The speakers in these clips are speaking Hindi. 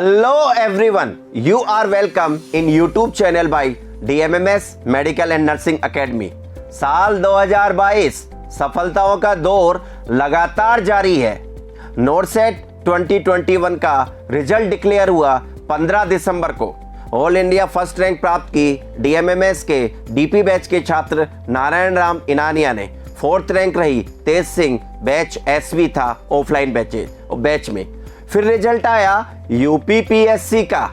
Hello everyone, you are welcome in YouTube channel by DMMS Medical and Nursing Academy। साल 2022 सफलताओं का दौर लगातार जारी है। नोरसेट 2021 का रिजल्ट डिक्लेयर हुआ 15 दिसंबर को। ऑल इंडिया फर्स्ट रैंक प्राप्त की DMMS के DP बैच के छात्र नारायण राम इनानिया ने। फोर्थ रैंक रही तेज सिंह बैच SV था ऑफलाइन बैच में। फिर रिजल्ट आया UPPSC का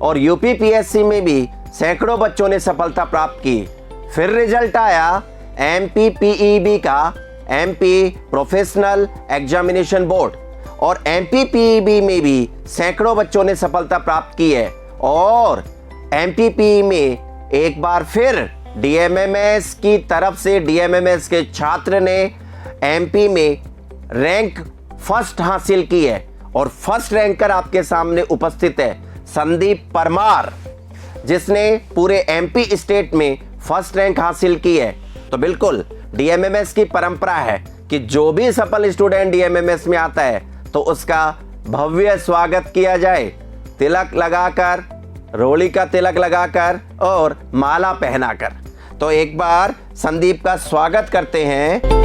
और UPPSC में भी सैकड़ों बच्चों ने सफलता प्राप्त की। फिर रिजल्ट आया MPPEB का, MP प्रोफेशनल एग्जामिनेशन बोर्ड, और MPPEB में भी सैकड़ों बच्चों ने सफलता प्राप्त की है। और MPPE में एक बार फिर DMMS की तरफ से DMMS के छात्र ने MP में रैंक फर्स्ट हासिल की है। और फर्स्ट रैंकर आपके सामने उपस्थित है संदीप परमार, जिसने पूरे MP स्टेट में फर्स्ट रैंक हासिल की है। तो बिल्कुल DMMS की परंपरा है कि जो भी सफल स्टूडेंट DMMS में आता है तो उसका भव्य स्वागत किया जाए, तिलक लगाकर, रोली का तिलक लगाकर और माला पहनाकर। तो एक बार संदीप का स्वागत करते हैं।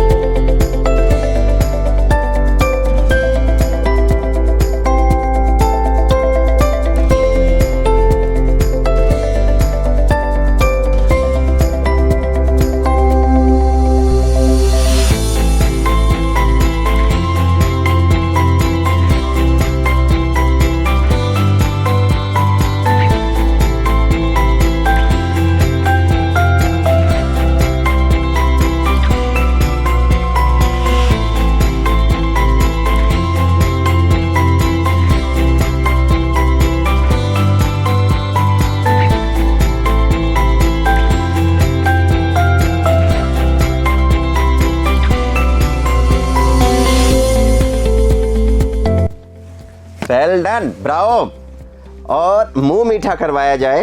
Well done, Bravo. और मुंह मीठा करवाया जाए।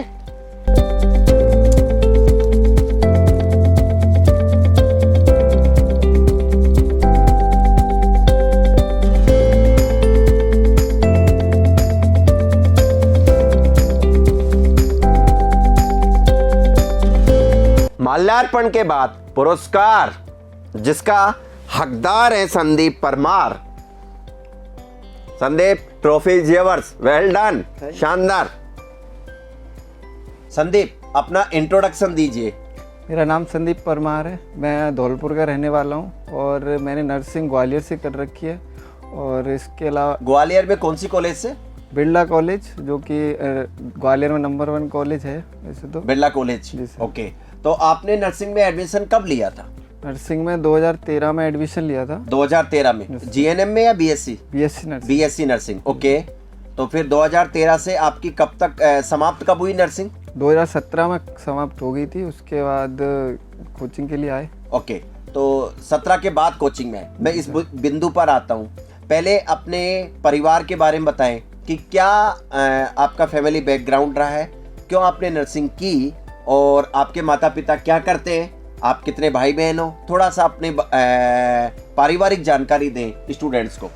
माल्यार्पण के बाद पुरस्कार जिसका हकदार है संदीप परमार। संदीप, ट्रॉफी जेवर्स, वेल डन, शानदार। संदीप, अपना इंट्रोडक्शन दीजिए। मेरा नाम संदीप परमार है, मैं धौलपुर का रहने वाला हूँ और मैंने नर्सिंग ग्वालियर से कर रखी है। और इसके अलावा ग्वालियर में कौन सी कॉलेज से? बिरला कॉलेज, जो कि ग्वालियर में नंबर 1 कॉलेज है वैसे तो। Birla college, okay. तो आपने नर्सिंग में एडमिशन कब लिया था? नर्सिंग में 2013 में एडमिशन लिया था। 2013 में GNM में या BSc? BSc nursing, okay. तो फिर 2013 से आपकी कब तक समाप्त कब हुई नर्सिंग? 2017 में समाप्त हो गई थी। उसके बाद कोचिंग के लिए आए। ओके, तो 17 के बाद कोचिंग में। मैं इस बिंदु पर आता हूँ। पहले अपने परिवार के बारे में बताएं कि क्या आपका फैमिली बैकग्राउंड रहा है, क्यों आपने नर्सिंग की, और आपके माता पिता क्या करते हैं, आप कितने भाई बहन हो? थोड़ा सा अपने पारिवारिक जानकारी दें स्टूडेंट्स को।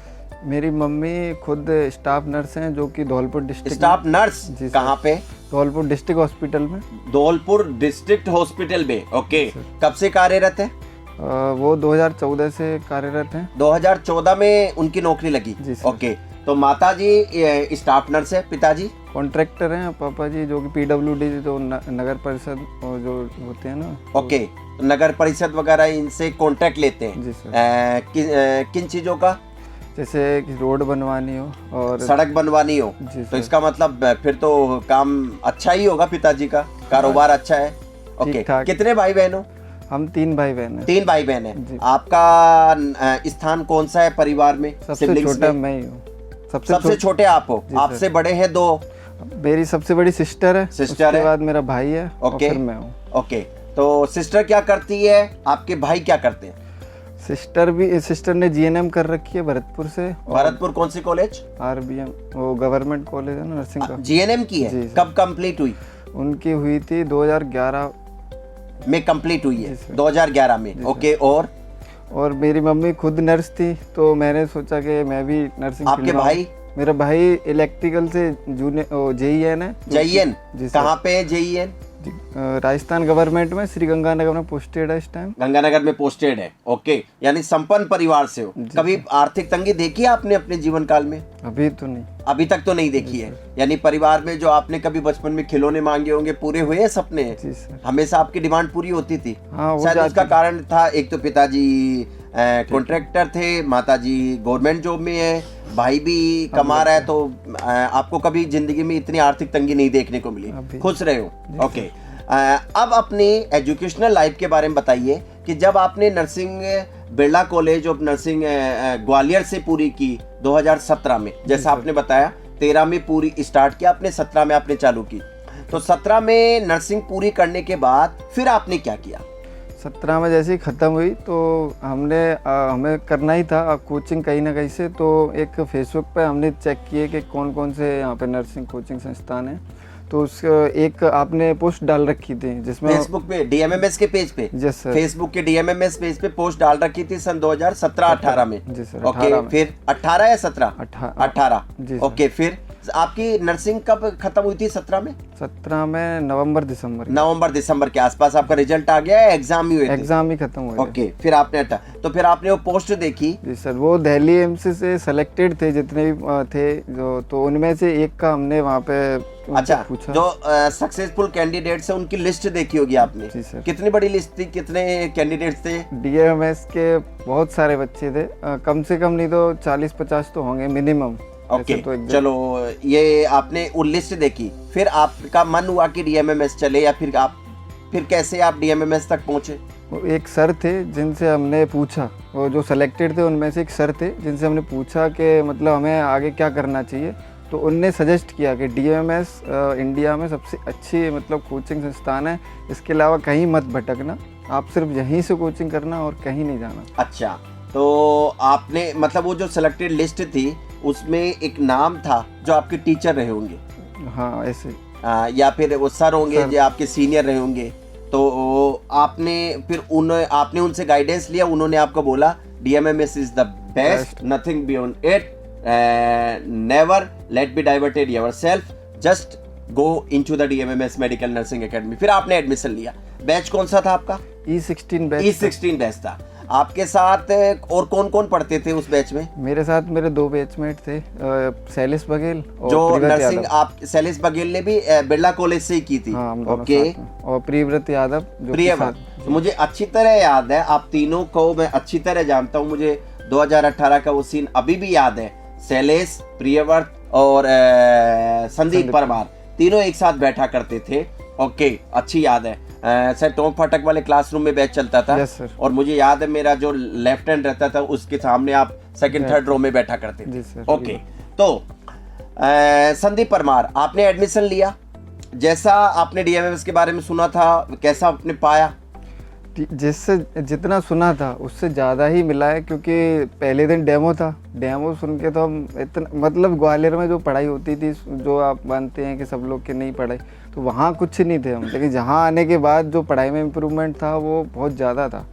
मेरी मम्मी खुद स्टाफ नर्स हैं, जो कि धौलपुर डिस्ट्रिक्ट। स्टाफ नर्स कहाँ पे? धौलपुर डिस्ट्रिक्ट हॉस्पिटल में। धौलपुर डिस्ट्रिक्ट हॉस्पिटल में, ओके। कब से कार्यरत है? वो 2014 से कार्यरत हैं। 2014 में उनकी नौकरी लगी, ओके। तो माता जी स्टाफ नर्स है, पिताजी कॉन्ट्रैक्टर हैं, पापा जी जो कि PWD जो नगर परिषद और जो होते हैं ना, ओके। तो नगर परिषद वगैरह इनसे कॉन्ट्रैक्ट लेते हैं जी सर। किन चीज़ों का? जैसे कि रोड बनवानी हो और सड़क बनवानी हो। तो इसका मतलब फिर तो काम अच्छा ही होगा, पिताजी का कारोबार अच्छा है, ओके। कितने भाई बहन हो? हम 3 भाई बहन हैं। 3 भाई बहन हैं। आपका स्थान कौन सा है परिवार में? सबसे छोटा मैं ही हूँ। सबसे छोटे आप हो? आपसे बड़े हैं 2? मेरी सबसे बड़ी सिस्टर है, उसके बाद मेरा भाई है, और फिर मैं हूँ, ओके। तो सिस्टर क्या करती है, आपके भाई क्या करते हैं? सिस्टर ने GNM कर रखी है भरतपुर से। भरतपुर कौन सी कॉलेज? RBM, वो गवर्नमेंट कॉलेज है ना नर्सिंग का। GNM की है? कब कंप्लीट हुई? उनकी हुई थी 2011 में कंप्लीट हुई है, 2011 में, ओके। और मेरी मम्मी खुद नर्स थी, तो मैंने सोचा कि मैं भी नर्सिंग। आपके भाई? मेरा भाई इलेक्ट्रिकल से जूनियर JEN है। JEN जी सर। कहाँ पे है JEN? जी, राजस्थान गवर्नमेंट में श्री गंगानगर में पोस्टेड है इस टाइम। गंगानगर में पोस्टेड है। ओके, यानी संपन्न परिवार से हो। कभी आर्थिक तंगी देखी है आपने अपने जीवन काल में? अभी तो नहीं। अभी तक तो नहीं देखी है। यानी परिवार में जो आपने कभी बचपन में खिलौने मांगे होंगे, पूरे हुए हैं सपने? जी सर। हमेशा आपकी डिमांड पूरी होती थी? हाँ, हो शायद जाती उसका थी। कारण था, एक तो पिताजी कॉन्ट्रैक्टर थे, माताजी गवर्नमेंट जॉब में है, भाई भी कमा रहा है, तो आपको कभी जिंदगी में इतनी आर्थिक तंगी नहीं देखने को मिली, अभी। खुश रहे हो। ओके, अब अपनी एजुकेशनल लाइफ के बारे में बताइए कि जब आपने nursing Birla college of nursing Gwalior से पूरी की 2017 में, जैसा आपने बताया 13 में पूरी स्टार्ट किया आपने, 17 में आपने चालू की, तो 17 में नर्सिंग पूरी करने के बाद फिर आपने क्या किया? 17 में जैसे ही ख़त्म हुई तो हमें करना ही था कोचिंग कहीं ना कहीं से। तो एक फेसबुक पे हमने चेक किए कि कौन कौन से यहाँ पे नर्सिंग कोचिंग संस्थान हैं। तो उस एक आपने पोस्ट डाल रखी थी जिसमें फेसबुक पे DMMS के पेज पे? Yes sir. फेसबुक के DMMS पेज पे पोस्ट डाल रखी थी सन 2017-18 में? जी सर। ओके, 18 में। फिर 18 या 17? 18। जी सर। ओके, फिर आपकी नर्सिंग कब खत्म हुई थी? 17 में? 17 में नवंबर दिसंबर के आसपास आपका रिजल्ट आ गया, एग्जाम ही हुए थे? एग्जाम ही खत्म हुए। ओके, फिर आपने तो फिर आपने वो पोस्ट देखी? जी सर, वो दिल्ली एम्स से सेलेक्टेड थे जितने भी थे जो, तो उनमें से एक का हमने वहाँ पे अच्छा, पूछा। जो सक्सेसफुल कैंडिडेट्स है उनकी लिस्ट देखी होगी आपने? जी सर। कितनी बड़ी लिस्ट थी, कितने कैंडिडेट्स थे? DMS के बहुत सारे बच्चे थे, कम से कम नहीं तो 40-50 तो होंगे मिनिमम। ओके, तो चलो ये आपने वो लिस्ट देखी, फिर आपका मन हुआ कि DMMS चले, या फिर कैसे आप DMMS तक पहुंचे? वो एक सर थे जिनसे हमने पूछा, वो जो सेलेक्टेड थे उनमें से एक सर थे जिनसे हमने पूछा कि मतलब हमें आगे क्या करना चाहिए। तो उनने सजेस्ट किया कि DMMS इंडिया में सबसे अच्छी मतलब कोचिंग संस्थान है, इसके अलावा कहीं मत भटकना, आप सिर्फ यहीं से कोचिंग करना और कहीं नहीं जाना। अच्छा, तो आपने मतलब वो जो सिलेक्टेड लिस्ट थी उसमें एक नाम था जो आपके टीचर रहे होंगे? हाँ ऐसे। या फिर वो सर होंगे जो आपके सीनियर रहे होंगे, तो आपने फिर आपने उनसे गाइडेंस लिया, उन्होंने आपको बोला DMMS is the best, nothing beyond it, never let be diverted yourself, just go into the DMMS medical nursing academy. फिर आपने एडमिशन लिया। बैच कौन सा था आपका? E16 batch. E16 बैच था। आपके साथ और कौन कौन पढ़ते थे उस बैच में? मेरे साथ मेरे 2 बैचमेट थे, शैलेश बघेल और जो प्रियव्रत नर्सिंग यादव। आप शैलेश बघेल ने भी बिरला कॉलेज से ही की थी? हाँ, हम दोनों ओके, साथ में। और प्रियव्रत यादव जो प्रियव्रत, तो मुझे अच्छी तरह याद है, आप तीनों को मैं अच्छी तरह जानता हूँ, मुझे 2018 का वो सीन अभी भी याद है। शैलेश, प्रियव्रत और संदीप परमार तीनों एक साथ बैठा करते थे। ओके, अच्छी याद है। सर टोंक फाटक वाले क्लासरूम में बैच चलता था। Yes sir. और मुझे याद है मेरा जो लेफ्ट हैंड रहता था उसके सामने आप सेकंड थर्ड रो में बैठा करते थे। जी सर। ओके, तो संदीप परमार, आपने एडमिशन लिया, जैसा आपने DMMS के बारे में सुना था कैसा आपने पाया? जिससे जितना सुना था उससे ज़्यादा ही मिला है, क्योंकि पहले दिन डेमो था, डेमो सुन के तो हम इतना मतलब ग्वालियर में जो पढ़ाई होती थी, जो आप मानते हैं कि सब लोग की नहीं पढ़ाई, तो वहाँ कुछ नहीं थे हम, लेकिन जहाँ आने के बाद जो पढ़ाई में इम्प्रूवमेंट था वो बहुत ज़्यादा था।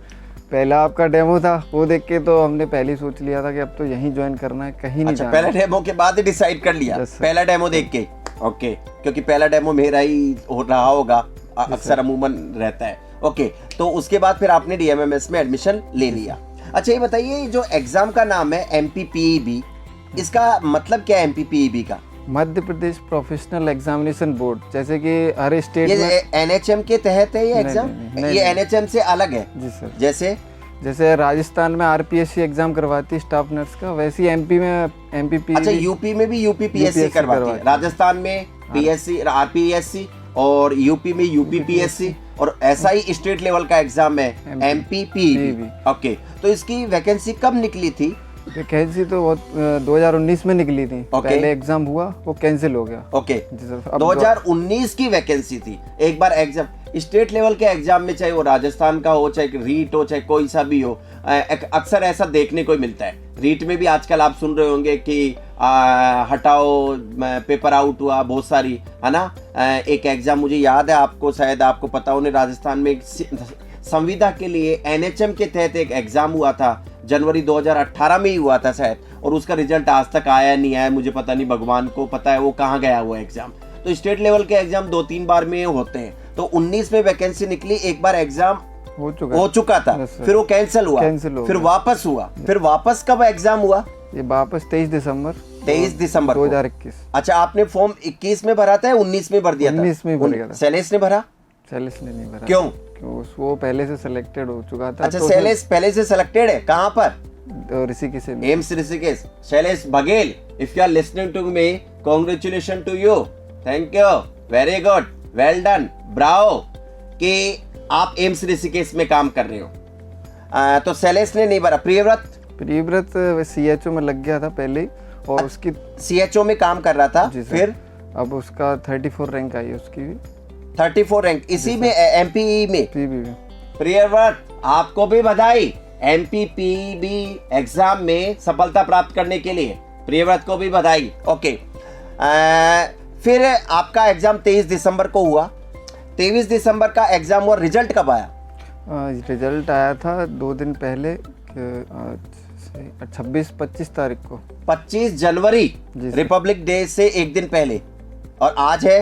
पहला आपका डेमो था, वो देख के तो हमने पहले ही सोच लिया था कि अब तो यहीं ज्वाइन करना है, कहीं नहीं अच्छा, जाना। पहला डेमो के बाद ही डिसाइड कर लिया? Yes, sir. पहला डेमो देख के? ओके, क्योंकि पहला डेमो मेरा ही हो रहा होगा, अक्सर अमूमन रहता है। ओके, तो उसके बाद फिर आपने DMMS में एडमिशन ले लिया। अच्छा, ये बताइए, जो एग्जाम का नाम है MPPEB, इसका मतलब क्या है MPPEB का? Madhya Pradesh professional examination board, जैसे कि हर स्टेट ये में। NHM के तहत है ये नहीं, एग्जाम? नहीं, ये NHM से अलग है? जी सर। जैसे राजस्थान में RPSC एग्जाम करवाती है स्टाफ नर्स का, वैसे ही MP में MPPEB। अच्छा, यूपी में भी UPPSC करवाती है, राजस्थान में PSC RPSC और यूपी में UPPSC, और ऐसा ही स्टेट लेवल का एग्जाम है MPPEB। ओके, तो इसकी वैकेंसी कब निकली थी? वैकेंसी तो बहुत 2019 में निकली थी। पहले एग्जाम हुआ, वो कैंसिल हो गया। ओके, जी सर। 2019 की वैकेंसी थी। एक बार एग्जाम, स्टेट लेवल के एग्जाम में, चाहे वो राजस्थान का हो, चाहे रीट हो, चाहे कोई सा भी हो, अक्सर ऐसा देखने को मिलता है। रीट में भी आजकल आप सुन रहे होंगे कि हटाओ, पेपर आउट हुआ बहुत सारी, है ना। एक एग्जाम मुझे याद है, आपको शायद आपको पता होने, राजस्थान में एक संविदा के लिए NHM के तहत एक एग्जाम हुआ था, जनवरी 2018 में ही हुआ था शायद, और उसका रिजल्ट आज तक आया नहीं आया, मुझे पता नहीं, भगवान को पता है वो कहाँ गया हुआ एग्जाम। तो स्टेट लेवल के एग्जाम 2-3 बार में होते हैं। तो 19 में वैकेंसी निकली, एक बार एग्जाम हो चुका था, Yes, sir. फिर वो कैंसिल हुआ, फिर वापस हुआ, फिर वापस कब एग्जाम हुआ? ये वापस 23 दिसंबर 23 दिसंबर 2021। अच्छा, आपने फॉर्म 21 में भरा था या 19 में भर दिया था? 19 में भर गया था। सैलेस ने भरा? सैलेस ने नहीं भरा। क्यों? वो पहले से सिलेक्टेड हो चुका था। अच्छा, तो सैलेस पहले से सिलेक्टेड है, कहाँ पर? ऋषिकेश में। AIIMS Rishikesh. Shailesh Baghel, if you are listening to me, congratulation to you, thank you, very good, well done, bravo कि आप एम्स ऋषिकेश में काम कर रहे हो। तो शैलेश ने नहीं भरा। प्रियव्रत CHO में लग गया था पहले ही, और उसकी CHO में काम कर रहा था, जी सर। फिर अब उसका 34 रैंक आई है उसकी भी। 34 रैंक इसी में MPE में। PB में। प्रियव्रत, आपको भी बधाई MPPB एग्जाम में सफलता प्राप्त करने के लिए, प्रियव्रत को भी बधाई। ओके, फिर आपका एग्जाम 23 दिसंबर को हुआ। 23 दिसंबर का एग्जाम हुआ, रिजल्ट कब आया? रिजल्ट आया था 2 दिन पहले, 26-25 तारीख को। 25 जनवरी, जी सर। रिपब्लिक डे से एक दिन पहले, और आज है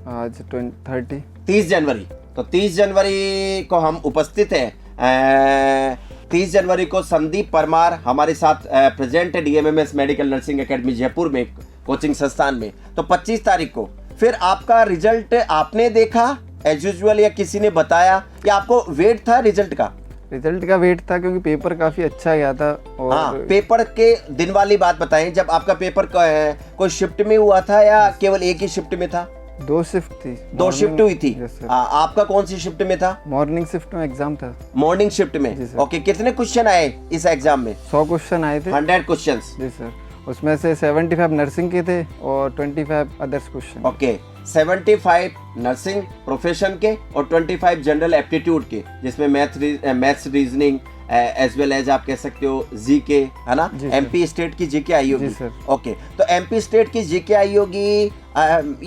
आज 30। 30 जनवरी। तो 30 जनवरी को हम उपस्थित हैं। 30 जनवरी को संदीप परमार हमारे साथ प्रेजेंट है DMMS medical nursing academy Jaipur में, कोचिंग संस्थान में। तो 25 तारीख को फिर आपका रिजल्ट आपने देखा एज यूजुअल, या किसी ने बताया, या आपको वेट था रिजल्ट का? रिजल्ट का वेट था क्योंकि पेपर काफी अच्छा गया था। और हाँ, पेपर के दिन वाली बात बताएं, जब आपका पेपर कोई शिफ्ट में हुआ था या केवल एक ही शिफ्ट में था? 2 शिफ्ट थी। 2 शिफ्ट हुई थी। Yes, sir। आपका कौन सी शिफ्ट में था? मॉर्निंग शिफ्ट में एग्जाम था। मॉर्निंग शिफ्ट में। जी सर। ओके, कितने क्वेश्चन आए इस एग्जाम में? 100 क्वेश्चन आए थे। 100 क्वेश्चंस। जी सर, उसमें से 75 नर्सिंग के थे और 25 others question. Okay, 75 nursing profession के और 25 जनरल एप्टीट्यूड के, जिसमें maths reasoning as well as आप कह सकते हो जीके, है ना? जी सर। MP स्टेट की जीके आई होगी। जी सर। ओके, तो MP स्टेट की जीके आई होगी।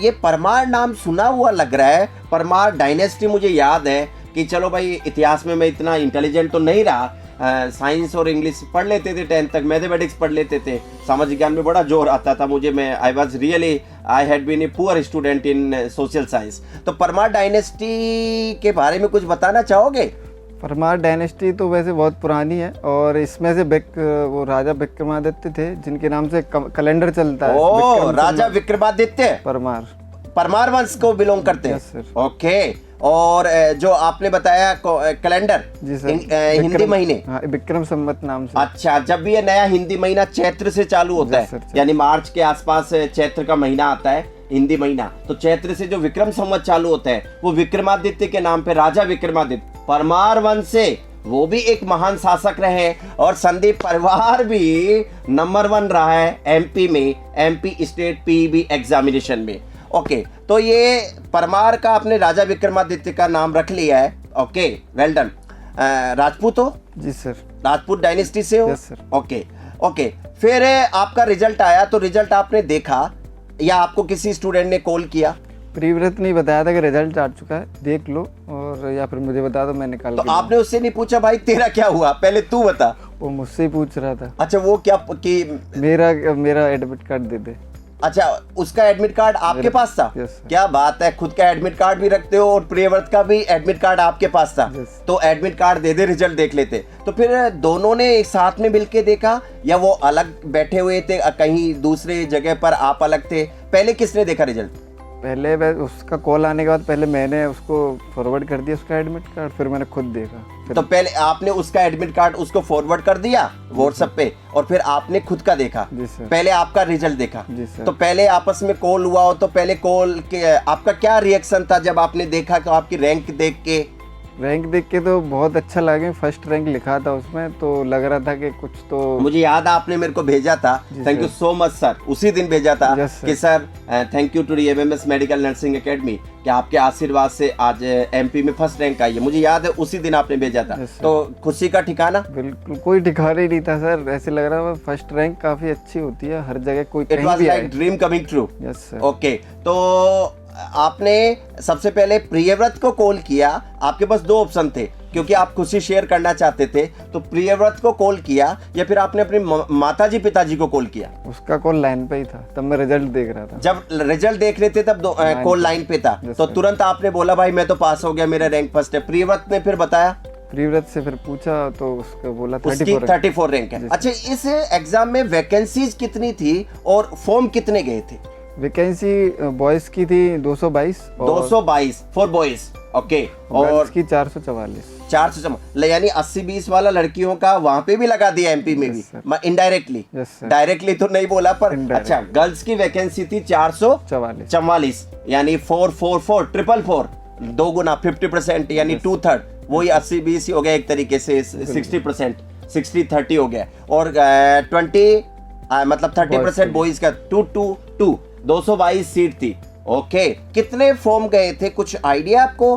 ये परमार नाम सुना हुआ लग रहा है। परमार डायनेस्टी मुझे याद है कि चलो भाई, इतिहास में मैं इतना इंटेलिजेंट तो नहीं रहा, साइंस और इंग्लिश पढ़ लेते थे, 10th तक मैथमेटिक्स पढ़ लेते थे, सामाजिक ज्ञान में बड़ा जोर आता था मुझे। I had been a poor student in social science. तो परमार डायनेस्टी के बारे में कुछ बताना चाहोगे? परमार डायनेस्टी तो वैसे बहुत पुरानी है, और इसमें से वो राजा विक्रमादित्य थे, जिनके नाम से कैलेंडर चलता है। ओ, राजा विक्रमादित्य परमार वंश को बिलोंग करते हैं। Yes sir. ओके, और जो आपने बताया कैलेंडर, जी सर, हिंदी महीने। हाँ, विक्रम संवत नाम से। अच्छा, जब भी ये नया हिंदी महीना चैत्र से चालू होता यस है, सर। यानी मार्च के आसपास चैत्र का महीना आता है, हिंदी महीना, तो चैत्र से जो विक्रम संवत चालू होता है, वो विक्रमादित्य के नाम पे राजा विक्रमादित्य परमार वंश से, वो भी एक महान शासक रहे। और संदीप परिवार भी नंबर 1 रहा है MP में, MP स्टेट PEB एग्जामिनेशन में। ओके, तो ये परमार का आपने राजा विक्रमादित्य का नाम रख लिया है। Okay, well done. राजपूत हो? जी सर। राजपूत डायनेस्टी से हो? Yes sir. ओके, फिर आपका रिजल्ट आया, तो रिजल्ट आपने देखा या आपको किसी स्टूडेंट ने कॉल किया? प्रियव्रत ने बताया था कि रिजल्ट आ चुका है, देख लो, और या फिर मुझे बता दो, मैं निकाल तो के आपने उससे नहीं पूछा भाई तेरा क्या हुआ, पहले तू बता? वो मुझसे ही पूछ रहा था। अच्छा, वो क्या कि मेरा एडमिट कार्ड दे दे। अच्छा, उसका एडमिट कार्ड आपके पास था? Yes sir. क्या बात है, खुद का एडमिट कार्ड भी रखते हो और प्रियव्रत का भी एडमिट कार्ड आपके पास था। यस। तो एडमिट कार्ड दे दे, रिजल्ट देख लेते। तो फिर दोनों ने एक साथ में मिलके देखा, या वो अलग बैठे हुए थे कहीं दूसरे जगह पर, आप अलग थे? पहले किसने देखा रिजल्ट? पहले उसका कॉल आने के बाद पहले मैंने उसको फॉरवर्ड कर दिया उसका एडमिट कार्ड, फिर मैंने खुद देखा। तो पहले आपने उसका एडमिट कार्ड उसको फॉरवर्ड कर दिया व्हाट्सएप पे, और फिर आपने खुद का देखा? जी सर। पहले आपका रिजल्ट देखा? जी सर। तो पहले आपस में कॉल हुआ हो, तो पहले कॉल के आपका क्या रिएक्शन था जब आपने देखा कि आपकी रैंक देख के? रैंक देख के तो बहुत अच्छा लगे, फर्स्ट रैंक लिखा था उसमें, तो लग रहा था कि कुछ तो। मुझे याद है आपने मेरे को भेजा था, thank you so much sir, उसी दिन भेजा था कि sir thank you to DMMS medical nursing academy कि आपके आशीर्वाद से आज MP में फर्स्ट रैंक आई है। मुझे याद है उसी दिन आपने भेजा था। तो खुशी का ठिकाना? बिल्कुल कोई ठिकाना ही नहीं था सर, ऐसे लग रहा है फर्स्ट रैंक काफी अच्छी होती है हर जगह, कोई it was like dream coming true. Yes sir. Okay, तो आपने सबसे पहले प्रियव्रत को कॉल किया, आपके पास दो ऑप्शन थे क्योंकि आप खुशी शेयर करना चाहते थे, तो प्रियव्रत को कॉल किया या फिर आपने अपनी माताजी पिताजी को कॉल किया? उसका कॉल लाइन पे ही था, तब मैं रिजल्ट देख रहा था। जब रिजल्ट देख रहे थे तब कॉल लाइन पे था, तो तुरंत आपने बोला भाई मैं तो पास हो गया, मेरा रैंक फर्स्ट है। प्रियव्रत ने फिर बताया? प्रियव्रत से फिर पूछा तो उसको बोला उसकी 34 रैंक है। अच्छा, इस एग्जाम में वैकेंसीज कितनी थी और फॉर्म कितने गए थे? वैकेंसी बॉयज की थी 222 फॉर बॉयज, ओके, और गर्ल्स की 444। 400 यानी 80-20 वाला लड़कियों का वहां पे भी लगा दिया, एमपी में भी इनडायरेक्टली, डायरेक्टली तो नहीं बोला पर। अच्छा, गर्ल्स की वैकेंसी थी 444 यानी 444 444 दो गुना 50% यानी 2/3, वही 80-20 हो गया एक तरीके से, 60% 60-30 हो गया, और 30% बॉयज का 222 222 सीट थी। ओके, कितने फॉर्म गए थे, कुछ आइडिया आपको?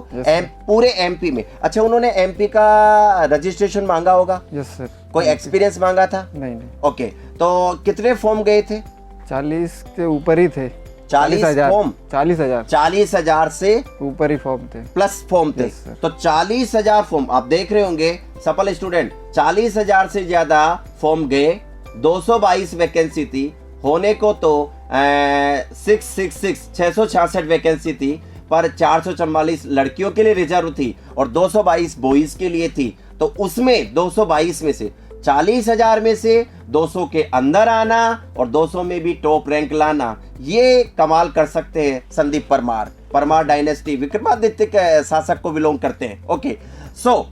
पूरे एमपी में? अच्छा, उन्होंने एमपी का रजिस्ट्रेशन मांगा होगा? Yes sir. कोई एक्सपीरियंस मांगा था? नहीं। ओके, तो कितने फॉर्म गए थे? 40 के ऊपर ही थे। 40,000 फॉर्म? 40,000 से ऊपर ही फॉर्म थे, प्लस फॉर्म थे। तो 40,000 फॉर्म आप देख रहे होंगे सफल स्टूडेंट, 40,000 से ज्यादा फॉर्म गए, 222 वैकेंसी थी, होने को तो 666 वैकेंसी थी, पर 444 लड़कियों के लिए रिजर्व थी और 222 बॉयज के लिए थी। तो उसमें 222 में से 40,000 में से 200 के अंदर आना और 200 में भी टॉप रैंक लाना, ये कमाल कर सकते हैं संदीप परमार डायनेस्टी विक्रमादित्य के शासक को बिलोंग करते हैं। ओके, सो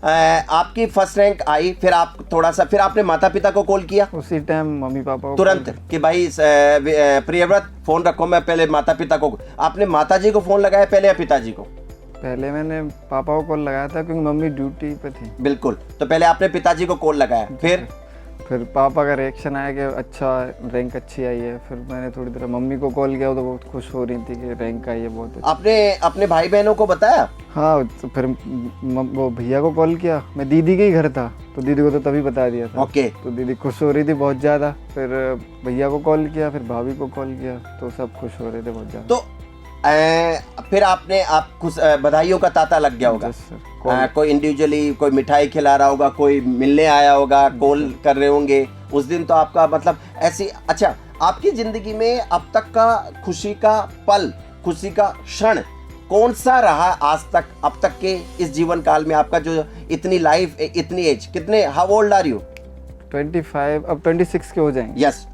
आपकी फर्स्ट रैंक आई, फिर आप थोड़ा सा, फिर आपने माता पिता को कॉल किया उसी टाइम, मम्मी पापा को तुरंत कि भाई प्रियव्रत फोन रखो, मैं पहले माता पिता को। आपने माताजी को फोन लगाया पहले या पिताजी को? पहले मैंने पापा को कॉल लगाया था क्योंकि मम्मी ड्यूटी पे थी। बिल्कुल, तो पहले आपने पिताजी को कॉल लगाया, फिर पापा का रिएक्शन आया कि अच्छा रैंक अच्छी आई है। फिर मैंने थोड़ी देर मम्मी को कॉल किया, तो बहुत खुश हो रही थी कि रैंक आई है बहुत अच्छी। आपने अपने भाई बहनों को बताया? हाँ, तो फिर वो भैया को कॉल किया, मैं दीदी के ही घर था तो दीदी को तो तभी बता दिया था। ओके, तो दीदी खुश हो रही थी बहुत ज़्यादा, फिर भैया को कॉल किया, फिर भाभी को कॉल किया, तो सब खुश हो रहे थे बहुत ज़्यादा। तो फिर आपने बधाइयों का तांता लग गया होगा। कोई इंडिविजुअली कोई मिठाई खिला रहा होगा, कोई मिलने आया होगा, कॉल कर रहे होंगे उस दिन, तो आपका मतलब ऐसी। अच्छा, आपकी जिंदगी में अब तक का खुशी का पल, खुशी का क्षण कौन सा रहा आज तक, अब तक के इस जीवन काल में आपका, जो इतनी लाइफ, इतनी एज, कितने, हाउ ओल्ड आर यू? 25, अब 26 के हो जाएंगे। यस,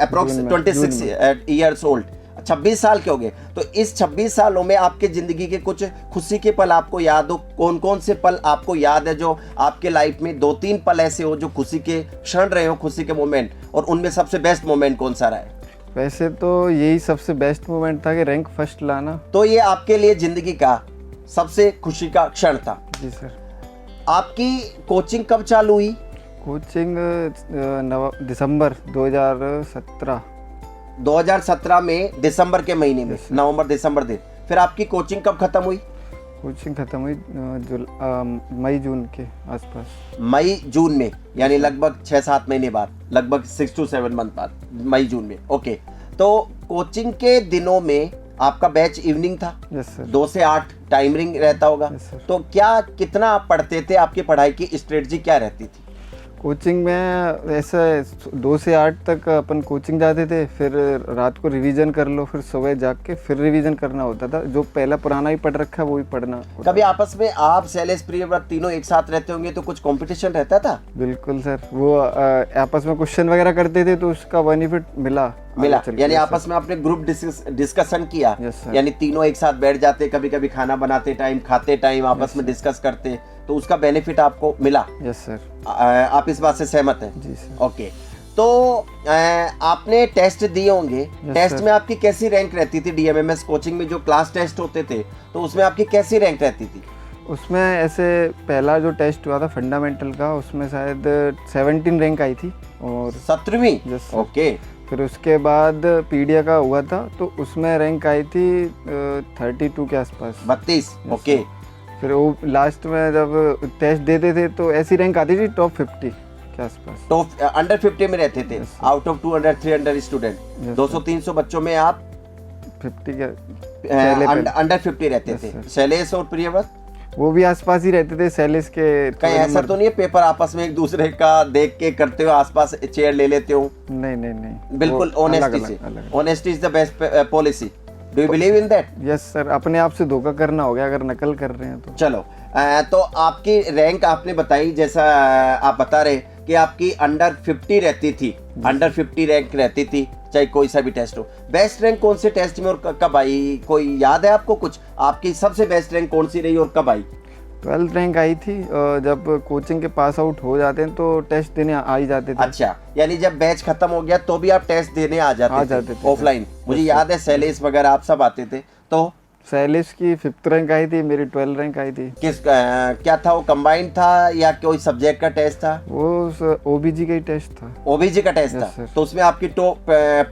अप्रोक्स 26 ईयर्स ओल्ड, 26 साल के हो गए। तो इस 26 सालों में आपके जिंदगी के कुछ खुशी के पल आपको याद हो? कौन कौन से पल आपको याद है जो आपके लाइफ में 2-3 पल ऐसे हो जो खुशी के क्षण रहे हो, खुशी के मोमेंट, और उनमें सबसे बेस्ट मोमेंट कौन सा रहा है? वैसे तो यही सबसे बेस्ट मोमेंट था कि रैंक फर्स्ट लाना। तो ये आपके लिए जिंदगी का सबसे खुशी का क्षण था? जी सर। आपकी कोचिंग कब चालू हुई? कोचिंग दिसंबर 2017 में, दिसंबर के महीने में, नवंबर दिसंबर दिन। फिर आपकी कोचिंग कब खत्म हुई? कोचिंग खत्म हुई मई जून के आसपास। मई जून में, यानी लगभग 6-7 महीने बाद, लगभग 6 to 7 मंथ बाद, मई जून में। ओके, तो कोचिंग के दिनों में आपका बैच इवनिंग था? Yes sir. 2 से 8 टाइमिंग रहता होगा। तो क्या, कितना आप पढ़ते थे, आपकी पढ़ाई की स्ट्रेटजी क्या रहती थी? कोचिंग में ऐसा 2 से 8 तक अपन कोचिंग जाते थे, फिर रात को रिवीजन कर लो, फिर सुबह जाग के फिर रिवीजन करना होता था। जो पहला पुराना ही पढ़ रखा है वो ही पढ़ना। कभी आपस में आप, शैलेश, प्रियव्रत तीनों एक साथ रहते होंगे तो कुछ कंपटीशन रहता था? बिल्कुल सर, वो आपस में क्वेश्चन वगैरह करते थे तो उसका बेनिफिट मिला। यानी आपस में आपने ग्रुप डिस्कशन किया? यानी तीनों एक साथ बैठ जाते, कभी कभी खाना बनाते टाइम, खाते टाइम आपस में डिस्कस करते, तो उसका बेनिफिट आपको मिला? Yes sir. आप इस बात से सहमत हैं? जी सर। ओके, तो आपने टेस्ट दिए होंगे, टेस्ट में आपकी कैसी रैंक रहती थी? डीएमएमएस कोचिंग में जो क्लास टेस्ट होते थे तो उसमें आपकी कैसी रैंक रहती थी? उसमें ऐसे पहला जो टेस्ट हुआ था फंडामेंटल का, उसमें शायद 17 रैंक आई थी। और 17वीं? ओके। फिर उसके बाद पीडिया का हुआ था तो उसमें रैंक आई थी 32 के आसपास, 32। ओके, फिर वो लास्ट में जब टेस्ट देते थे तो ऐसी रैंक आती थी टॉप 50 के आसपास। टॉप अंडर 50 में रहते थे, आउट ऑफ 200-300 स्टूडेंट, 200-300 बच्चों में आप 50 के पहले अंडर 50 रहते Yes, थे। sir. शैलेश और प्रियव्रत वो भी आसपास ही रहते थे, सैलिस के कहीं थोड़े ऐसा नंबर- तो नहीं है पेपर आपस में एक दूसरे का देख के करते हो, आसपास चेयर ले लेते हो? नहीं नहीं नहीं, बिल्कुल वो ऑनेस्टी अलग- से। अलग। Honesty is the best policy. Do you believe in that? Yes sir, अपने आप से धोखा करना हो गया अगर नकल कर रहे हैं तो। चलो तो आपकी रैंक आपने बताई, जैसा आप बता रहे कि आपकी अंडर 50 रहती थी, अंडर 50 रैंक रहती थी चाहे कोई सा भी टेस्ट हो। बेस्ट रैंक कौन से टेस्ट में और कब आई, कोई याद है आपको कुछ? आपकी सबसे बेस्ट रैंक कौन सी रही और कब आई? 12th रैंक आई थी। जब कोचिंग के पास आउट हो जाते हैं तो टेस्ट देने आ ही जाते थे। अच्छा, यानी जब बैच खत्म हो गया तो भी आप टेस्ट देने आ जाते थे ऑफलाइन? मुझे याद है सैलेस वगैरह आप सब आते थे। तो सैलिस की 5th रैंक आई थी, मेरी 12th रैंक आई थी। किस क्या था वो, कंबाइंड था या कोई सब्जेक्ट का टेस्ट था? वो ओबीजी का ही टेस्ट था। ओबीजी का टेस्ट Yes, था, sir. तो उसमें आपकी टॉप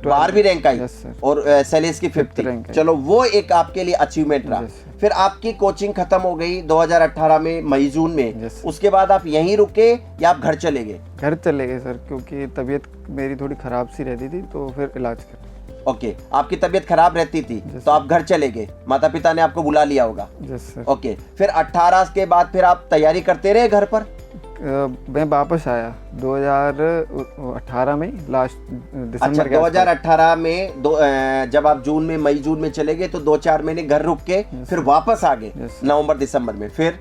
12वीं रैंक आई। Yes, sir. और सैलेस की 50 रैंक आई। चलो वो एक आपके लिए अचीवमेंट रहा। Yes, sir. फिर आपकी कोचिंग खत्म हो गई 2018 में मई जून में। Yes, sir. उसके बाद आप यहीं रुके या आप घर चले गए? घर चले गए सर, क्योंकि तबीयत मेरी थोड़ी ख़राब सी रहती थी तो फिर इलाज कर। ओके, आपकी तबीयत खराब रहती थी तो आप घर चले गए, माता पिता ने आपको बुला लिया होगा। Yes sir. ओके, फिर 18 के बाद फिर आप तैयारी करते रहे घर पर? मैं वापस आया 2018 में, लास्ट दिसंबर अच्छा, के आसपास। 2018 में जब आप जून में मई जून में चले गए तो 2-4 महीने घर रुक के फिर वापस आ गए Yes. नवंबर दिसंबर में। फिर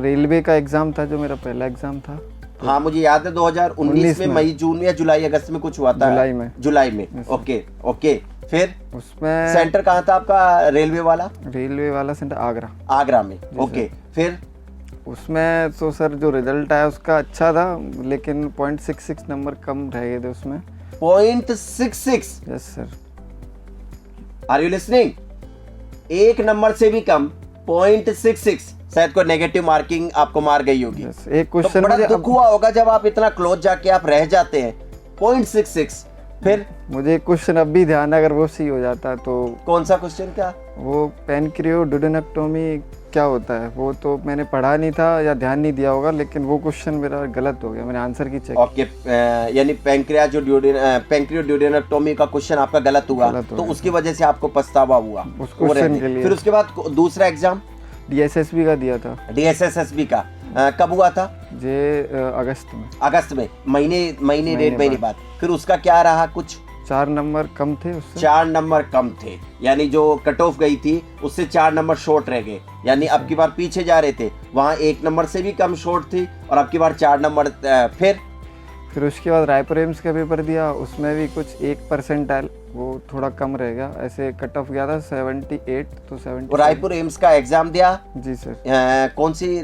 रेलवे का एग्ज़ाम था जो मेरा पहला एग्ज़ाम था। हाँ मुझे याद है 2019 में में। मई जून या जुलाई अगस्त में कुछ हुआ था। जुलाई में। Yes, ओके ओके, फिर उसमें सेंटर कहाँ था आपका रेलवे वाला? रेलवे वाला सेंटर आगरा। आगरा में। ओके, फिर उसमें तो सर जो रिजल्ट आया उसका अच्छा था, लेकिन 0.66 नंबर कम रह गए थे उसमें। 0.66? Yes sir. Are you listening? एक नंबर से भी कम, 0.66। शायद कोई नेगेटिव मार्किंग आपको मार गई होगी। यस, एक तो क्वेश्चन बड़ा दुख हुआ होगा जब आप इतना क्लोज जाके आप रह जाते हैं। 0.66। फिर मुझे एक क्वेश्चन अब भी ध्यान है, अगर वो सही हो जाता तो। कौन सा क्वेश्चन? क्या वो पैनक्रियोडुडेनेक्टोमी क्या होता है, वो तो मैंने पढ़ा नहीं था या ध्यान नहीं दिया होगा, लेकिन वो क्वेश्चन मेरा गलत हो गया, मैंने आंसर की चेक। ओके, यानी पैंक्रियाजोड्यूडेनेक्टोमी का क्वेश्चन आपका गलत हुआ, तो उसकी वजह से आपको पछतावा हुआ उस क्वेश्चन के लिए। फिर उसके बाद दूसरा एग्जाम डीएसएसबी का दिया था। डीएसएसएसबी का कब हुआ था? अगस्त में। अगस्त में, महीने 1.5 महीने बाद। फिर उसका क्या रहा? कुछ 4 नंबर कम थे उससे। 4 नंबर कम थे, यानी जो कट ऑफ गई थी उससे 4 नंबर शॉर्ट रह गए, यानी अब की बार पीछे जा रहे थे, वहाँ 1 नंबर से भी कम शॉर्ट थी और अब की बार 4 नंबर। फिर उसके बाद रायपुर एम्स का पेपर दिया, उसमें भी कुछ 1% वो थोड़ा कम रह गया, ऐसे कट ऑफ गया था 78 तो 70। रायपुर एम्स का एग्जाम दिया? जी सर। कौन सी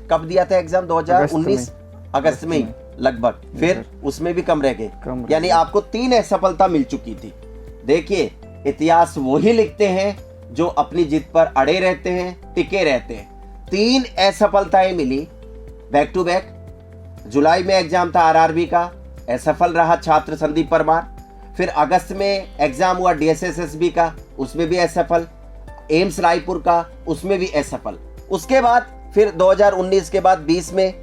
कब दिया था एग्जाम? 2019 अगस्त में लगभग। फिर उसमें भी कम रह गए, यानी आपको 3 असफलता मिल चुकी थी। देखिए, इतिहास वही लिखते हैं जो अपनी जिद पर अड़े रहते हैं, टिके रहते हैं। 3 असफलताएं मिली बैक टू बैक। जुलाई में एग्जाम था आरआरबी का, असफल रहा छात्र संदीप परमार। फिर अगस्त में एग्जाम हुआ डीएसएसएसबी का, उसमें भी असफल। एम्स रायपुर का, उसमें भी असफल। उसके बाद फिर 2019 के बाद 20 में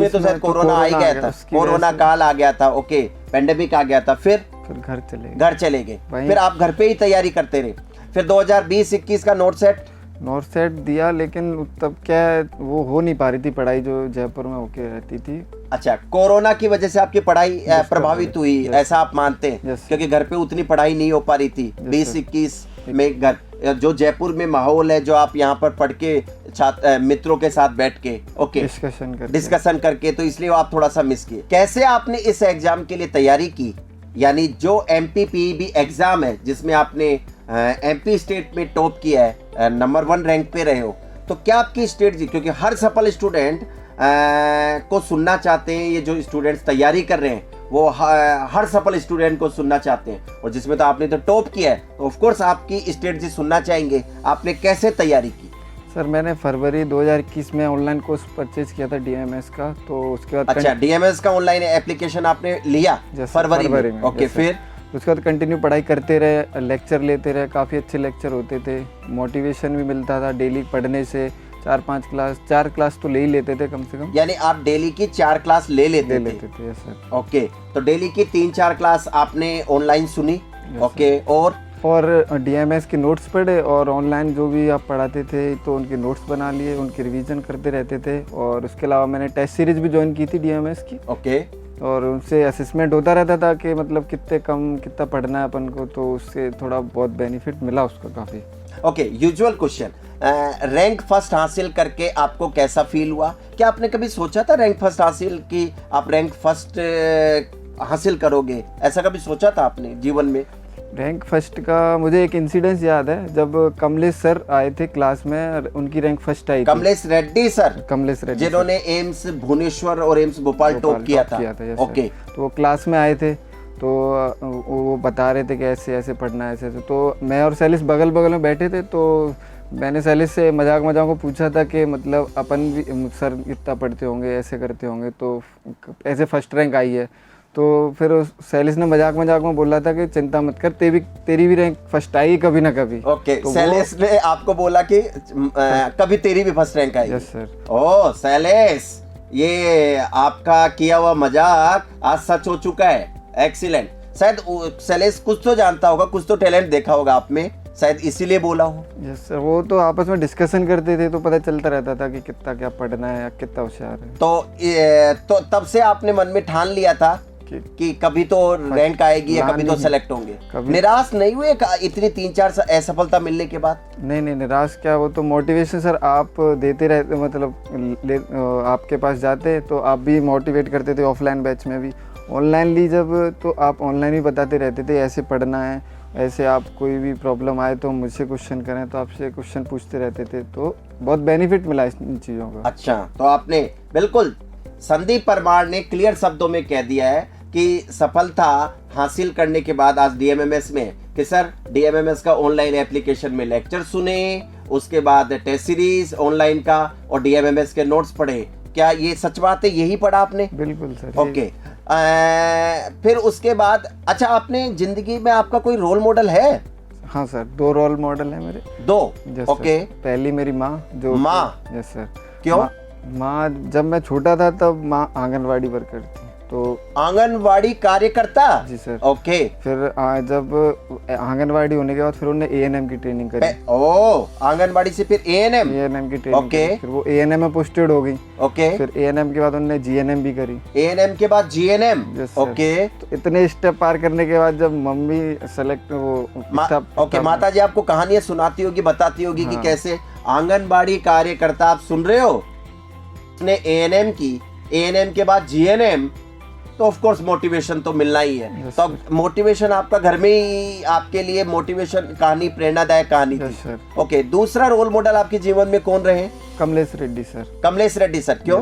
तो शायद कोरोना आ ही गया था, कोरोना काल आ गया था। ओके, पेंडेमिक आ गया था। फिर घर चले गए। फिर आप घर पे ही तैयारी करते रहे। फिर 2020-21 का नोट सेट दिया, लेकिन तब क्या वो हो नहीं पा रही थी पढ़ाई जो जयपुर में होके रहती थी। अच्छा, कोरोना की वजह से आपकी पढ़ाई प्रभावित हुई, ऐसा आप मानते हैं? क्योंकि घर पे उतनी पढ़ाई नहीं हो पा रही थी 20-21 में। घर जो जयपुर में माहौल है, जो आप यहाँ पर पढ़ के मित्रों के साथ बैठ के ओके डिस्कशन करके, तो इसलिए आप थोड़ा सा मिस किए। कैसे आपने इस एग्जाम के लिए तैयारी की? यानी जो MPPEB एग्जाम है जिसमें आपने MP स्टेट में टॉप किया है, नंबर 1 रैंक पे रहे हो, तो क्या आपकी स्ट्रेटजी, क्योंकि हर सफल स्टूडेंट को सुनना चाहते हैं, ये जो स्टूडेंट्स तैयारी कर रहे हैं वो हर सफल स्टूडेंट को सुनना चाहते हैं, और जिसमें तो आपने तो टॉप किया है, तो ऑफ कोर्स आपकी स्ट्रेटजी सुनना चाहेंगे। आपने कैसे तैयारी की? सर मैंने फरवरी 2021 में ऑनलाइन कोर्स परचेज किया था DMS का, तो उसके बाद अच्छा, DMS का ऑनलाइन एप्लीकेशन आपने लिया फरवरी में। ओके, फिर उसके बाद कंटिन्यू पढ़ाई करते रहे, लेक्चर लेते रहे, काफ़ी अच्छे लेक्चर होते थे, मोटिवेशन भी मिलता था डेली पढ़ने से। 4 क्लास तो ले ही लेते थे कम से कम। यानी आप डेली की 4 क्लास ले लेते थे? सर। ओके, तो डेली की 3-4 क्लास आपने ऑनलाइन सुनी ओके, और डीएमएस के नोट्स पढ़े और ऑनलाइन जो भी आप पढ़ाते थे तो उनके नोट्स बना लिए, उनकी रिवीजन करते रहते थे। और उसके अलावा मैंने टेस्ट सीरीज भी ज्वाइन की थी डीएमएस की, ओके, और उनसे असेसमेंट होता रहता था कि मतलब कितना पढ़ना है अपन को, तो उससे थोड़ा बहुत बेनिफिट मिला उसका काफ़ी। Okay. Usual question, rank first हासिल करके आपको कैसा फील हुआ? क्या आपने कभी सोचा था रैंक फर्स्ट हासिल की आप रैंक फर्स्ट हासिल करोगे? ऐसा कभी सोचा था आपने जीवन में? रैंक फर्स्ट का मुझे एक इंसिडेंस याद है, जब कमलेश सर आए थे क्लास में, उनकी रैंक फर्स्ट आई थी। कमलेश रेड्डी सर, कमलेश रेड्डी जिन्होंने एम्स भुवनेश्वर और एम्स भोपाल टॉप किया था। yes okay. sir। तो वो क्लास में आए थे, तो वो बता रहे थे कि ऐसे ऐसे पढ़ना है, ऐसे ऐसे। तो मैं और सैलिस बगल बगल में बैठे थे, तो मैंने सैलिस से मजाक को पूछा था कि मतलब अपन भी सर इतना पढ़ते होंगे, ऐसे करते होंगे, तो ऐसे फर्स्ट रैंक आई है। तो फिर सैलिस ने मजाक में बोला था कि चिंता मत कर, तेरी भी रैंक फर्स्ट आई कभी ना कभी। ओके, तो सैलिस ने आपको बोला कि कभी तेरी भी फर्स्ट रैंक आई? Yes sir. ओ सैलिस, ये आपका किया हुआ मजाक आज सच हो चुका है। एक्सीलेंट। शायद सैलिस कुछ तो जानता होगा, कुछ तो टैलेंट देखा होगा आप में, शायद इसीलिए बोला हो। Yes sir. वो तो आपस में डिस्कशन करते थे, तो पता चलता रहता था कि कितना क्या पढ़ना है या कितना होशियार है। तो तब से आपने मन में ठान लिया था कि कभी तो रैंक आएगी या कभी तो सेलेक्ट होंगे? निराश नहीं हुए इतनी 3-4 असफलता मिलने के बाद? नहीं, निराश क्या, वो तो मोटिवेशन सर आप देते रहते, मतलब आपके पास जाते तो आप भी मोटिवेट करते थे, ऑफलाइन बैच में भी। ऑनलाइन ली जब, तो आप ऑनलाइन भी बताते रहते थे ऐसे पढ़ना है, ऐसे आप कोई भी प्रॉब्लम आए तो मुझसे क्वेश्चन करें, तो आपसे क्वेश्चन पूछते रहते थे, तो बहुत बेनिफिट मिला इन चीज़ों का। अच्छा, तो आपने बिल्कुल, संदीप परमार ने क्लियर शब्दों में कह दिया है कि सफलता हासिल करने के बाद आज डीएमएमएस में कि सर डीएमएमएस का ऑनलाइन एप्लीकेशन में लेक्चर सुने, उसके बाद टेस्ट सीरीज ऑनलाइन का और डीएमएमएस के नोट्स पढ़े। क्या ये सच बात है? यही पढ़ा आपने? बिल्कुल सर। ओके। फिर उसके बाद अच्छा, आपने जिंदगी में आपका कोई रोल मॉडल है? हाँ सर, 2 रोल मॉडल है मेरे। 2? ओके। पहली मेरी माँ, जो माँ? Yes sir. क्यों? माँ जब मैं छोटा था तब माँ आंगनवाड़ी वर्कर थी, तो आंगनवाड़ी कार्यकर्ता? जी सर। ओके। फिर जब आंगनवाड़ी होने के बाद फिर उन्होंने एएनएम की ट्रेनिंग करी। ओ, आंगनवाड़ी से फिर एएनएम की ट्रेनिंग ओके। फिर वो एएनएम में पोस्टेड हो गई। ओके। फिर एएनएम के बाद उन्होंने जीएनएम भी करी। एएनएम के बाद जीएनएम? ओके। तो इतने स्टेप पार करने के बाद जब मम्मी सेलेक्ट ओके, माता जी आपको कहानियां सुनाती होगी, बताती होगी कि कैसे आंगनबाड़ी कार्यकर्ता, आप सुन रहे हो, ने एएनएम की, एएनएम के बाद जीएनएम, तो ऑफ कोर्स मोटिवेशन तो मिलना ही है। तो मोटिवेशन आपका घर में ही आपके लिए मोटिवेशन कहानी, प्रेरणादायक कहानी थी। ओके। दूसरा रोल मॉडल आपके जीवन में कौन रहे? कमलेश रेड्डी सर। कमलेश रेड्डी सर, क्यों?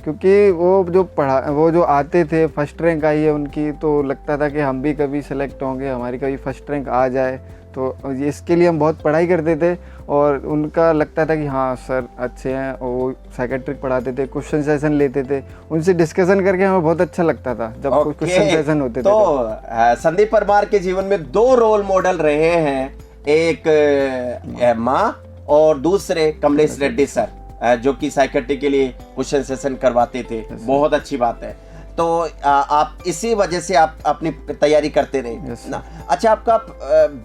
क्योंकि वो जो आते थे, फर्स्ट रैंक आई है उनकी, तो लगता था कि हम भी कभी सेलेक्ट होंगे, हमारी कभी फर्स्ट रैंक आ जाए, तो इसके लिए हम बहुत पढ़ाई करते थे। और उनका लगता था कि हाँ सर अच्छे हैं, और वो साइकेट्रिक पढ़ाते थे, क्वेश्चन सेशन लेते थे, उनसे डिस्कशन करके हमें बहुत अच्छा लगता था जब क्वेश्चन सेशन होते थे। तो संदीप परमार के जीवन में 2 रोल मॉडल रहे हैं, एक माँ और दूसरे कमलेश रेड्डी सर, जो कि साइकेट्रिक के लिए क्वेश्चन सेशन करवाते थे। बहुत अच्छी बात है। तो आप इसी वजह से आप अपनी तैयारी करते रहे ना। अच्छा, आपका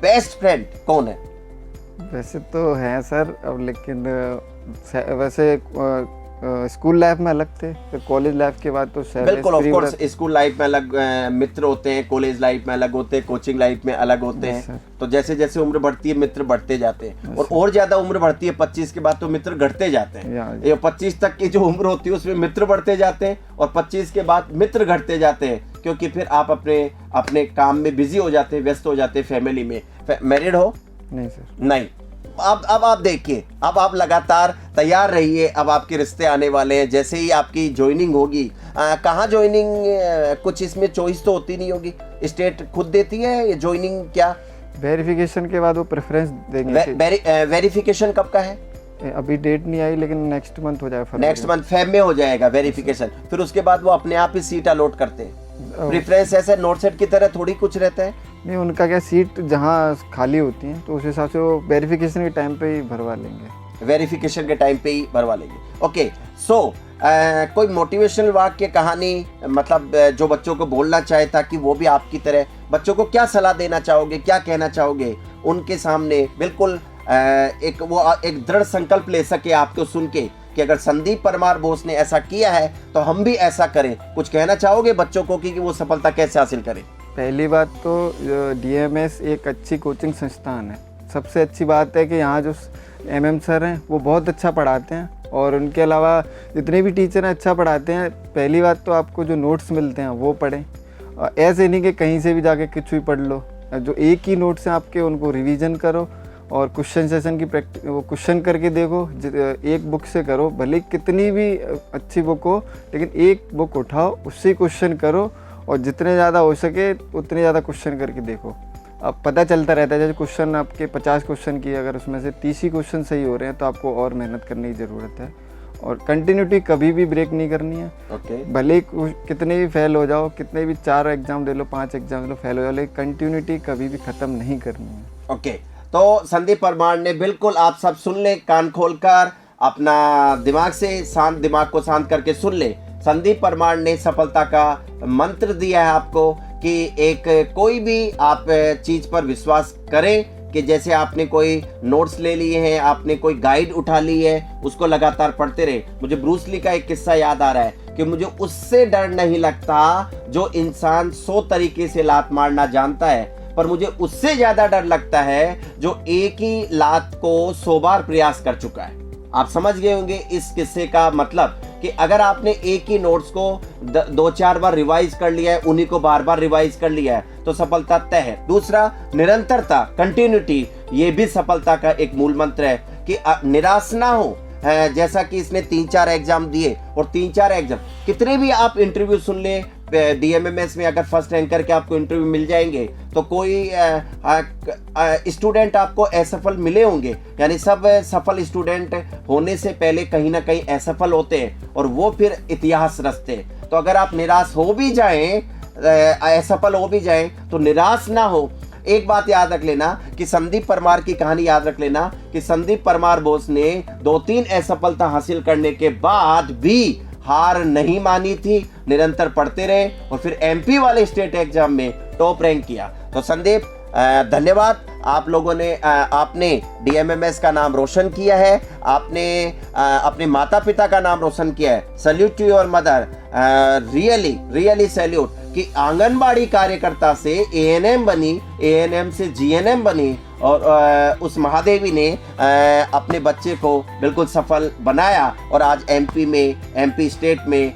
बेस्ट फ्रेंड कौन है? वैसे तो हैं सर, अब लेकिन वैसे स्कूल लाइफ में अलग थे, फिर कॉलेज लाइफ के बाद तो बिल्कुल ऑफ कोर्स स्कूल लाइफ में अलग मित्र होते हैं, कॉलेज लाइफ में अलग होते हैं, कोचिंग लाइफ में अलग होते हैं। तो जैसे जैसे उम्र बढ़ती है मित्र बढ़ते जाते हैं, और ज्यादा उम्र बढ़ती है 25 के बाद तो मित्र घटते जाते हैं। ये 25 तक की जो उम्र होती है उसमें मित्र बढ़ते जाते हैं, और 25 के बाद मित्र घटते जाते हैं, क्योंकि फिर आप अपने काम में बिजी हो जाते हैं, व्यस्त हो जाते हैं। फैमिली में मैरिड हो? नहीं सर। नहीं। अब आप देखिए, अब आप लगातार तैयार रहिए, अब आपके रिश्ते आने वाले हैं। जैसे ही आपकी ज्वाइनिंग होगी, कहाँ ज्वाइनिंग, कुछ इसमें चॉइस तो होती नहीं होगी, स्टेट खुद देती है ये ज्वाइनिंग? क्या वेरिफिकेशन के बाद वो प्रेफरेंस देंगे? वेरिफिकेशन कब का है? अभी डेट नहीं आई, लेकिन नेक्स्ट मंथ हो जाएगा। नेक्स्ट मंथ फेब में हो जाएगा वेरिफिकेशन। फिर उसके बाद वो अपने आप ही सीट अलॉट करते हैं। प्रेफरेंस ऐसे नोट सेट की तरह थोड़ी कुछ रहता है? नहीं, उनका क्या, सीट जहाँ खाली होती है तो उस हिसाब से वो वेरिफिकेशन के टाइम पे ही भरवा लेंगे। वेरिफिकेशन के टाइम पे ही भरवा लेंगे। ओके। सो कोई मोटिवेशनल वाक्य, कहानी, मतलब जो बच्चों को बोलना चाहे ताकि वो भी आपकी तरह बच्चों को क्या सलाह देना चाहोगे, क्या कहना चाहोगे उनके सामने? बिल्कुल एक दृढ़ संकल्प ले सके आपको सुन के कि अगर संदीप परमार बोस ने ऐसा किया है तो हम भी ऐसा करें। कुछ कहना चाहोगे बच्चों को कि वो सफलता कैसे हासिल करें? पहली बात तो DMS एक अच्छी कोचिंग संस्थान है। सबसे अच्छी बात है कि यहाँ जो MM सर हैं वो बहुत अच्छा पढ़ाते हैं, और उनके अलावा जितने भी टीचर हैं अच्छा पढ़ाते हैं। पहली बात तो आपको जो नोट्स मिलते हैं वो पढ़ें, ऐसे नहीं कि कहीं से भी जाके कुछ भी पढ़ लो। जो एक ही नोट्स हैं आपके उनको रिवीजन करो, और क्वेश्चन सेशन की प्रैक्टिस वो क्वेश्चन करके देखो। एक बुक से करो, भले कितनी भी अच्छी बुक हो, लेकिन एक बुक उठाओ, उससे क्वेश्चन करो, और जितने ज़्यादा हो सके उतने ज़्यादा क्वेश्चन करके देखो। अब पता चलता रहता है, जैसे क्वेश्चन आपके 50 क्वेश्चन किए, अगर उसमें से 30 ही क्वेश्चन सही हो रहे हैं तो आपको और मेहनत करने की ज़रूरत है। और कंटिन्यूटी कभी भी ब्रेक नहीं करनी है। भले कितने भी फेल हो जाओ, कितने भी 4 एग्ज़ाम दे लो, 5 एग्ज़ाम दे लो, फेल हो जाओ, लेकिन कंटिन्यूटी कभी भी ख़त्म नहीं करनी है। तो संदीप परमार ने बिल्कुल, आप सब सुन ले, कान खोलकर अपना दिमाग को शांत करके सुन ले। संदीप परमार ने सफलता का मंत्र दिया है आपको कि एक कोई भी आप चीज पर विश्वास करें, कि जैसे आपने कोई नोट्स ले लिए हैं, आपने कोई गाइड उठा ली है, उसको लगातार पढ़ते रहे। मुझे ब्रूस ली का एक किस्सा याद आ रहा है कि मुझे उससे डर नहीं लगता जो इंसान 100 तरीके से लात मारना जानता है, पर मुझे उससे ज्यादा डर लगता है जो एक ही लात को 100 बार प्रयास कर चुका है। आप समझ गए होंगे इस किस्से का मतलब, कि अगर आपने एक ही नोट्स को 2-4 बार रिवाइज कर लिया है, उन्हीं को बार बार रिवाइज कर लिया है, तो सफलता तय है। दूसरा, निरंतरता, कंटिन्यूटी, ये भी सफलता का एक मूल मंत्र है कि निराश ना हो। जैसा कि इसने 3-4 एग्जाम दिए, और 3-4 एग्जाम, कितने भी आप इंटरव्यू सुन ले DMMS में, अगर फर्स्ट रैंक करके आपको इंटरव्यू मिल जाएंगे तो कोई स्टूडेंट आपको असफल मिले होंगे। यानी सब सफल स्टूडेंट होने से पहले कहीं ना कहीं असफल होते हैं, और वो फिर इतिहास रचते हैं। तो अगर आप निराश हो भी जाएं, असफल हो भी जाएं, तो निराश ना हो। एक बात याद रख लेना कि संदीप परमार की कहानी याद रख लेना कि संदीप परमार बोस ने 2-3 असफलता हासिल करने के बाद भी हार नहीं मानी थी, निरंतर पढ़ते रहे, और फिर MP वाले स्टेट एग्जाम में टॉप रैंक किया। तो संदीप, धन्यवाद। आप लोगों ने आपने DMMS का नाम रोशन किया है, आपने अपने माता पिता का नाम रोशन किया है। Salute to your mother, really salute कि आंगनबाड़ी कार्यकर्ता से ANM बनी, ANM से GNM बनी, और उस महादेवी ने अपने बच्चे को बिल्कुल सफल बनाया, और आज MP स्टेट में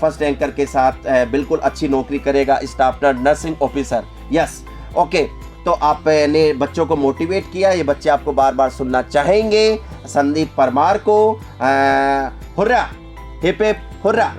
फर्स्ट रैंकर के साथ बिल्कुल अच्छी नौकरी करेगा, staff nursing officer. Yes, okay. तो आपने बच्चों को मोटिवेट किया, ये बच्चे आपको बार बार सुनना चाहेंगे। संदीप परमार को हुर्रा, हिप हिप हुर्रा।